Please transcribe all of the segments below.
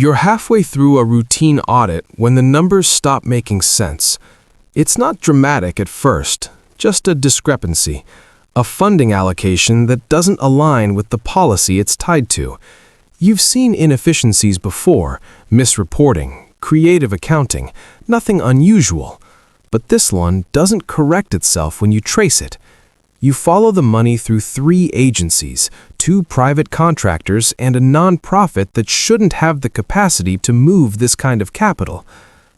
You're halfway through a routine audit when the numbers stop making sense. It's not dramatic at first, just a discrepancy, a funding allocation that doesn't align with the policy it's tied to. You've seen inefficiencies before, misreporting, creative accounting, nothing unusual. But this one doesn't correct itself when you trace it. You follow the money through 3 agencies, 2 private contractors, and a non-profit that shouldn't have the capacity to move this kind of capital.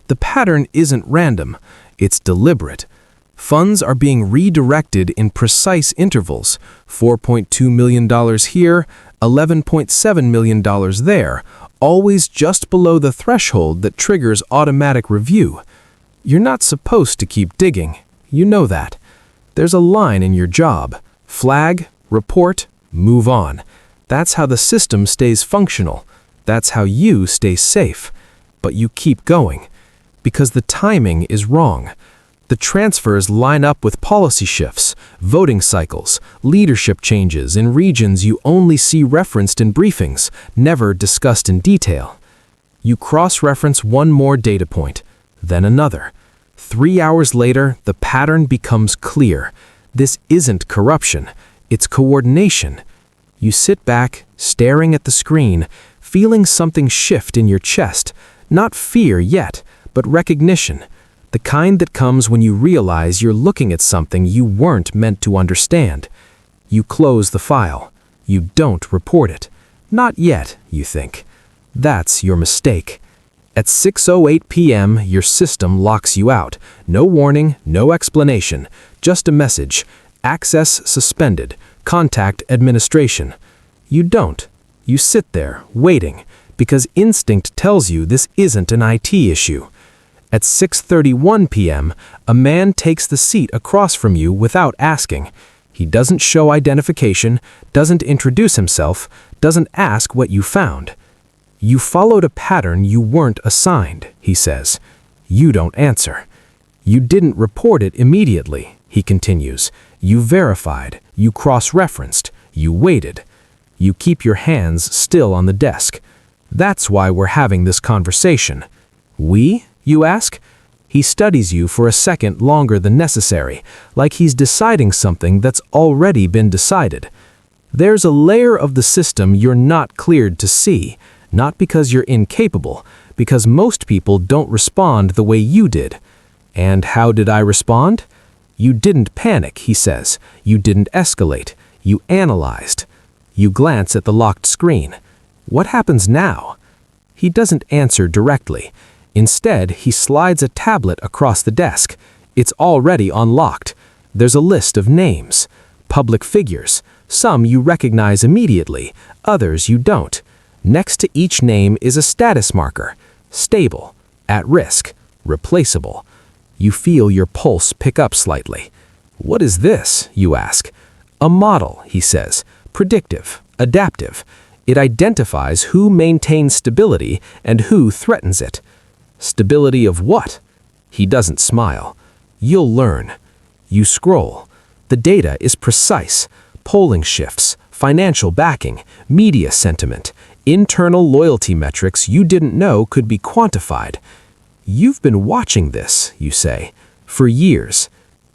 The pattern isn't random, it's deliberate. Funds are being redirected in precise intervals, $4.2 million here, $11.7 million there, always just below the threshold that triggers automatic review. You're not supposed to keep digging, you know that. There's a line in your job. Flag, report, move on. That's how the system stays functional. That's how you stay safe. But you keep going. Because the timing is wrong. The transfers line up with policy shifts, voting cycles, leadership changes in regions you only see referenced in briefings, never discussed in detail. You cross-reference one more data point, then another. 3 hours later, the pattern becomes clear. This isn't corruption, it's coordination. You sit back, staring at the screen, feeling something shift in your chest. Not fear yet, but recognition. The kind that comes when you realize you're looking at something you weren't meant to understand. You close the file. You don't report it. Not yet, you think. That's your mistake. At 6:08 p.m., your system locks you out. No warning, no explanation. Just a message. Access suspended. Contact administration. You don't. You sit there, waiting, because instinct tells you this isn't an IT issue. At 6:31 p.m., a man takes the seat across from you without asking. He doesn't show identification, doesn't introduce himself, doesn't ask what you found. You followed a pattern you weren't assigned, he says. You don't answer. You didn't report it immediately, he continues. You verified, you cross-referenced, you waited. You keep your hands still on the desk. That's why we're having this conversation. We, you ask? He studies you for a second longer than necessary, like he's deciding something that's already been decided. There's a layer of the system you're not cleared to see. Not because you're incapable, because most people don't respond the way you did. And how did I respond? You didn't panic, he says. You didn't escalate. You analyzed. You glance at the locked screen. What happens now? He doesn't answer directly. Instead, he slides a tablet across the desk. It's already unlocked. There's a list of names. Public figures. Some you recognize immediately, others you don't. Next to each name is a status marker. Stable, at risk, replaceable. You feel your pulse pick up slightly. What is this, you ask? A model, he says. Predictive, adaptive. It identifies who maintains stability and who threatens it. Stability of what? He doesn't smile. You'll learn. You scroll. The data is precise. Polling shifts, financial backing, media sentiment, internal loyalty metrics you didn't know could be quantified. You've been watching this, you say, for years.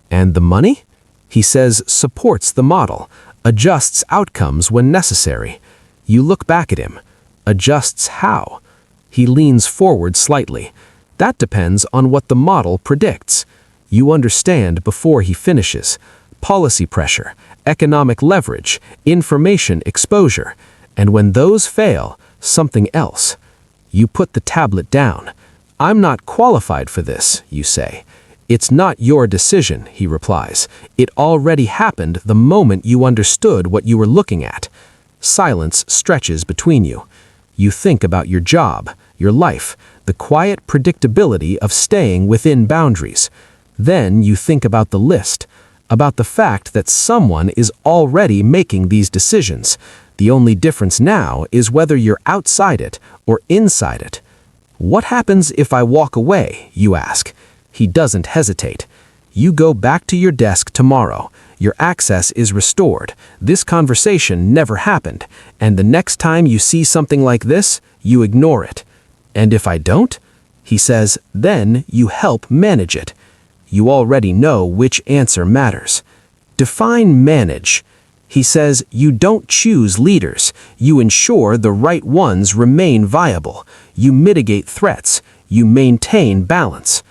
And the money? He says supports the model, adjusts outcomes when necessary. You look back at him. Adjusts how? He leans forward slightly. That depends on what the model predicts. You understand before he finishes. Policy pressure, economic leverage, information exposure. And when those fail, something else. You put the tablet down. I'm not qualified for this, you say. It's not your decision, he replies. It already happened the moment you understood what you were looking at. Silence stretches between you. You think about your job, your life, the quiet predictability of staying within boundaries. Then you think about the list, about the fact that someone is already making these decisions. The only difference now is whether you're outside it or inside it. What happens if I walk away, you ask. He doesn't hesitate. You go back to your desk tomorrow. Your access is restored. This conversation never happened. And the next time you see something like this, you ignore it. And if I don't? He says, then you help manage it. You already know which answer matters. Define manage. He says you don't choose leaders. You ensure the right ones remain viable. You mitigate threats. You maintain balance.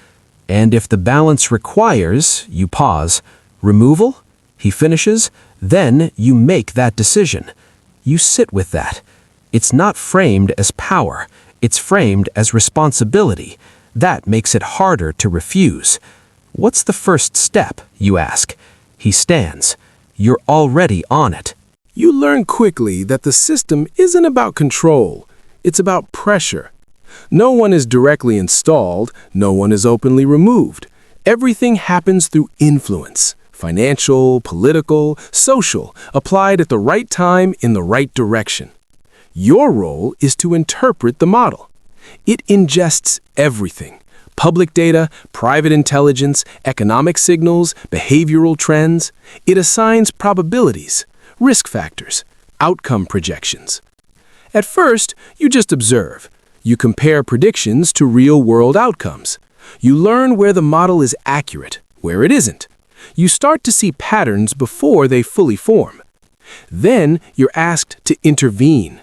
And if the balance requires, you pause, removal, he finishes, then you make that decision. You sit with that. It's not framed as power. It's framed as responsibility. That makes it harder to refuse. What's the first step, you ask? He stands. You're already on it. You learn quickly that the system isn't about control. It's about pressure. No one is directly installed. No one is openly removed. Everything happens through influence. Financial, political, social, applied at the right time in the right direction. Your role is to interpret the model. It ingests everything. Public data, private intelligence, economic signals, behavioral trends. It assigns probabilities, risk factors, outcome projections. At first, you just observe. You compare predictions to real-world outcomes. You learn where the model is accurate, where it isn't. You start to see patterns before they fully form. Then you're asked to intervene.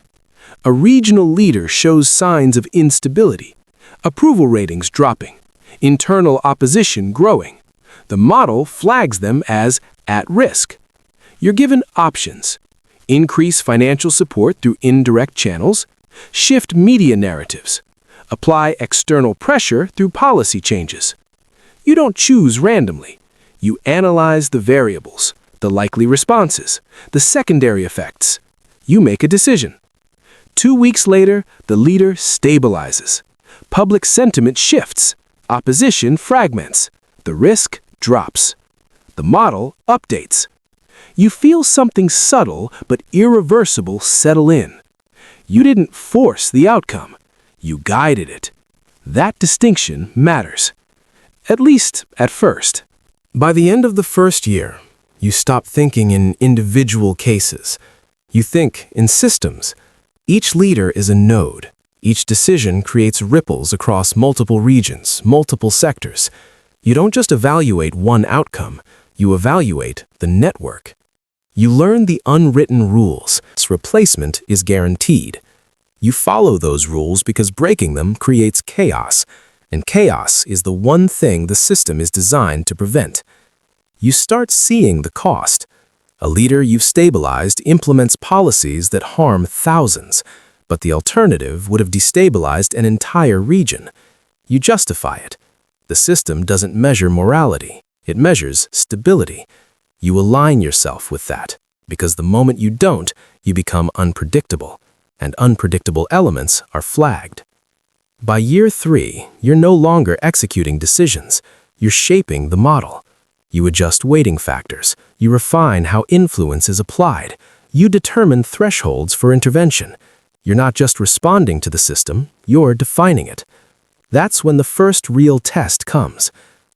A regional leader shows signs of instability, approval ratings dropping, internal opposition growing. The model flags them as at risk. You're given options. Increase financial support through indirect channels, shift media narratives, apply external pressure through policy changes. You don't choose randomly. You analyze the variables, the likely responses, the secondary effects. You make a decision. 2 weeks later, the leader stabilizes. Public sentiment shifts. Opposition fragments. The risk drops. The model updates. You feel something subtle but irreversible settle in. You didn't force the outcome. You guided it. That distinction matters. At least at first. By the end of the first year, you stop thinking in individual cases. You think in systems. Each leader is a node. Each decision creates ripples across multiple regions, multiple sectors. You don't just evaluate one outcome, you evaluate the network. You learn the unwritten rules. Replacement is guaranteed. You follow those rules because breaking them creates chaos, and chaos is the one thing the system is designed to prevent. You start seeing the cost. A leader you've stabilized implements policies that harm thousands, but the alternative would have destabilized an entire region. You justify it. The system doesn't measure morality. It measures stability. You align yourself with that, because the moment you don't, you become unpredictable, and unpredictable elements are flagged. By year 3, you're no longer executing decisions. You're shaping the model. You adjust weighting factors. You refine how influence is applied. You determine thresholds for intervention. You're not just responding to the system, you're defining it. That's when the first real test comes.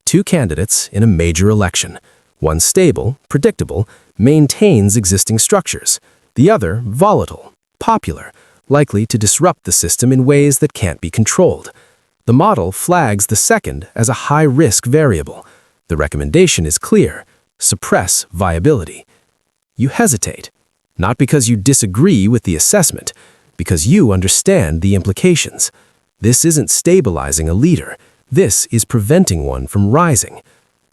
2 candidates in a major election. One stable, predictable, maintains existing structures. The other volatile, popular, likely to disrupt the system in ways that can't be controlled. The model flags the second as a high-risk variable. The recommendation is clear: suppress viability. You hesitate, not because you disagree with the assessment, because you understand the implications. This isn't stabilizing a leader. This is preventing one from rising.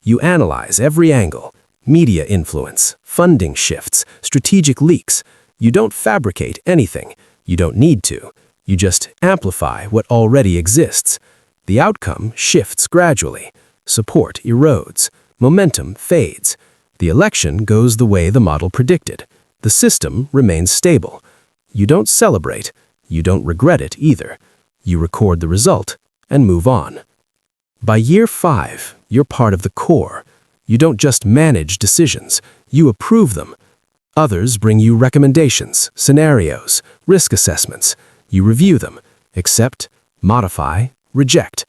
You analyze every angle: media influence, funding shifts, strategic leaks. You don't fabricate anything. You don't need to. You just amplify what already exists. The outcome shifts gradually. Support erodes. Momentum fades. The election goes the way the model predicted. The system remains stable. You don't celebrate. You don't regret it either. You record the result and move on. By year 5, you're part of the core. You don't just manage decisions. You approve them. Others bring you recommendations, scenarios, risk assessments. You review them, accept, modify, reject.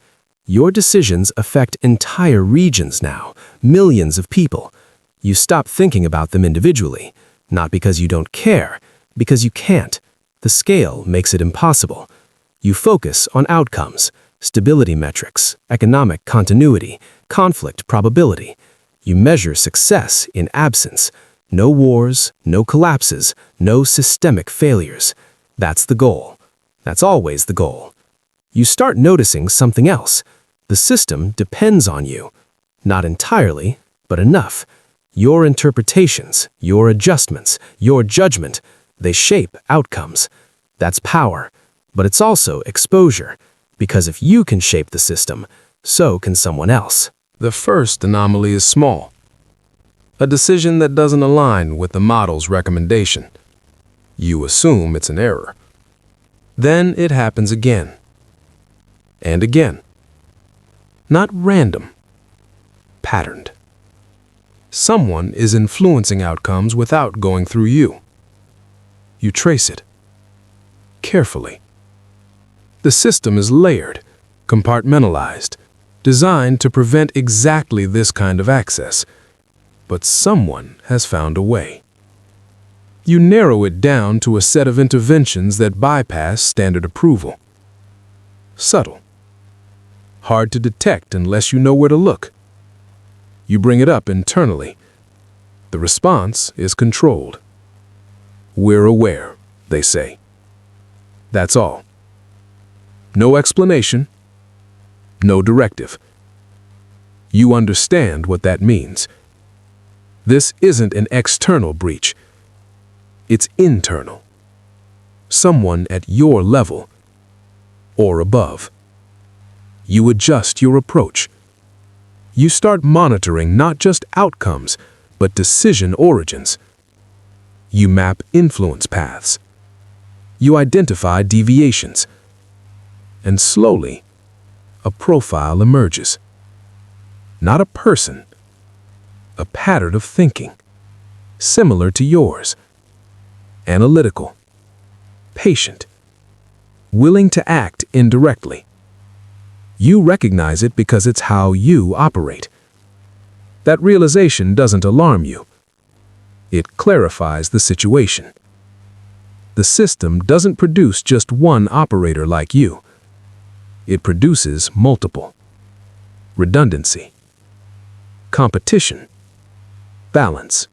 Your decisions affect entire regions now, millions of people. You stop thinking about them individually, not because you don't care, because you can't. The scale makes it impossible. You focus on outcomes, stability metrics, economic continuity, conflict probability. You measure success in absence. No wars, no collapses, no systemic failures. That's the goal. That's always the goal. You start noticing something else. The system depends on you. Not entirely, but enough. Your interpretations, your adjustments, your judgment, they shape outcomes. That's power, but it's also exposure, because if you can shape the system, so can someone else. The first anomaly is small. A decision that doesn't align with the model's recommendation. You assume it's an error. Then it happens again. And again. Not random. Patterned. Someone is influencing outcomes without going through you. You trace it. Carefully. The system is layered, compartmentalized, designed to prevent exactly this kind of access. But someone has found a way. You narrow it down to a set of interventions that bypass standard approval. Subtle. Hard to detect unless you know where to look. You bring it up internally. The response is controlled. We're aware, they say. That's all. No explanation. No directive. You understand what that means. This isn't an external breach. It's internal. Someone at your level or above. You adjust your approach. You start monitoring not just outcomes, but decision origins. You map influence paths. You identify deviations. And slowly, a profile emerges. Not a person, a pattern of thinking, similar to yours. Analytical, patient, willing to act indirectly. You recognize it because it's how you operate. That realization doesn't alarm you. It clarifies the situation. The system doesn't produce just one operator like you. It produces multiple. Redundancy, competition, balance.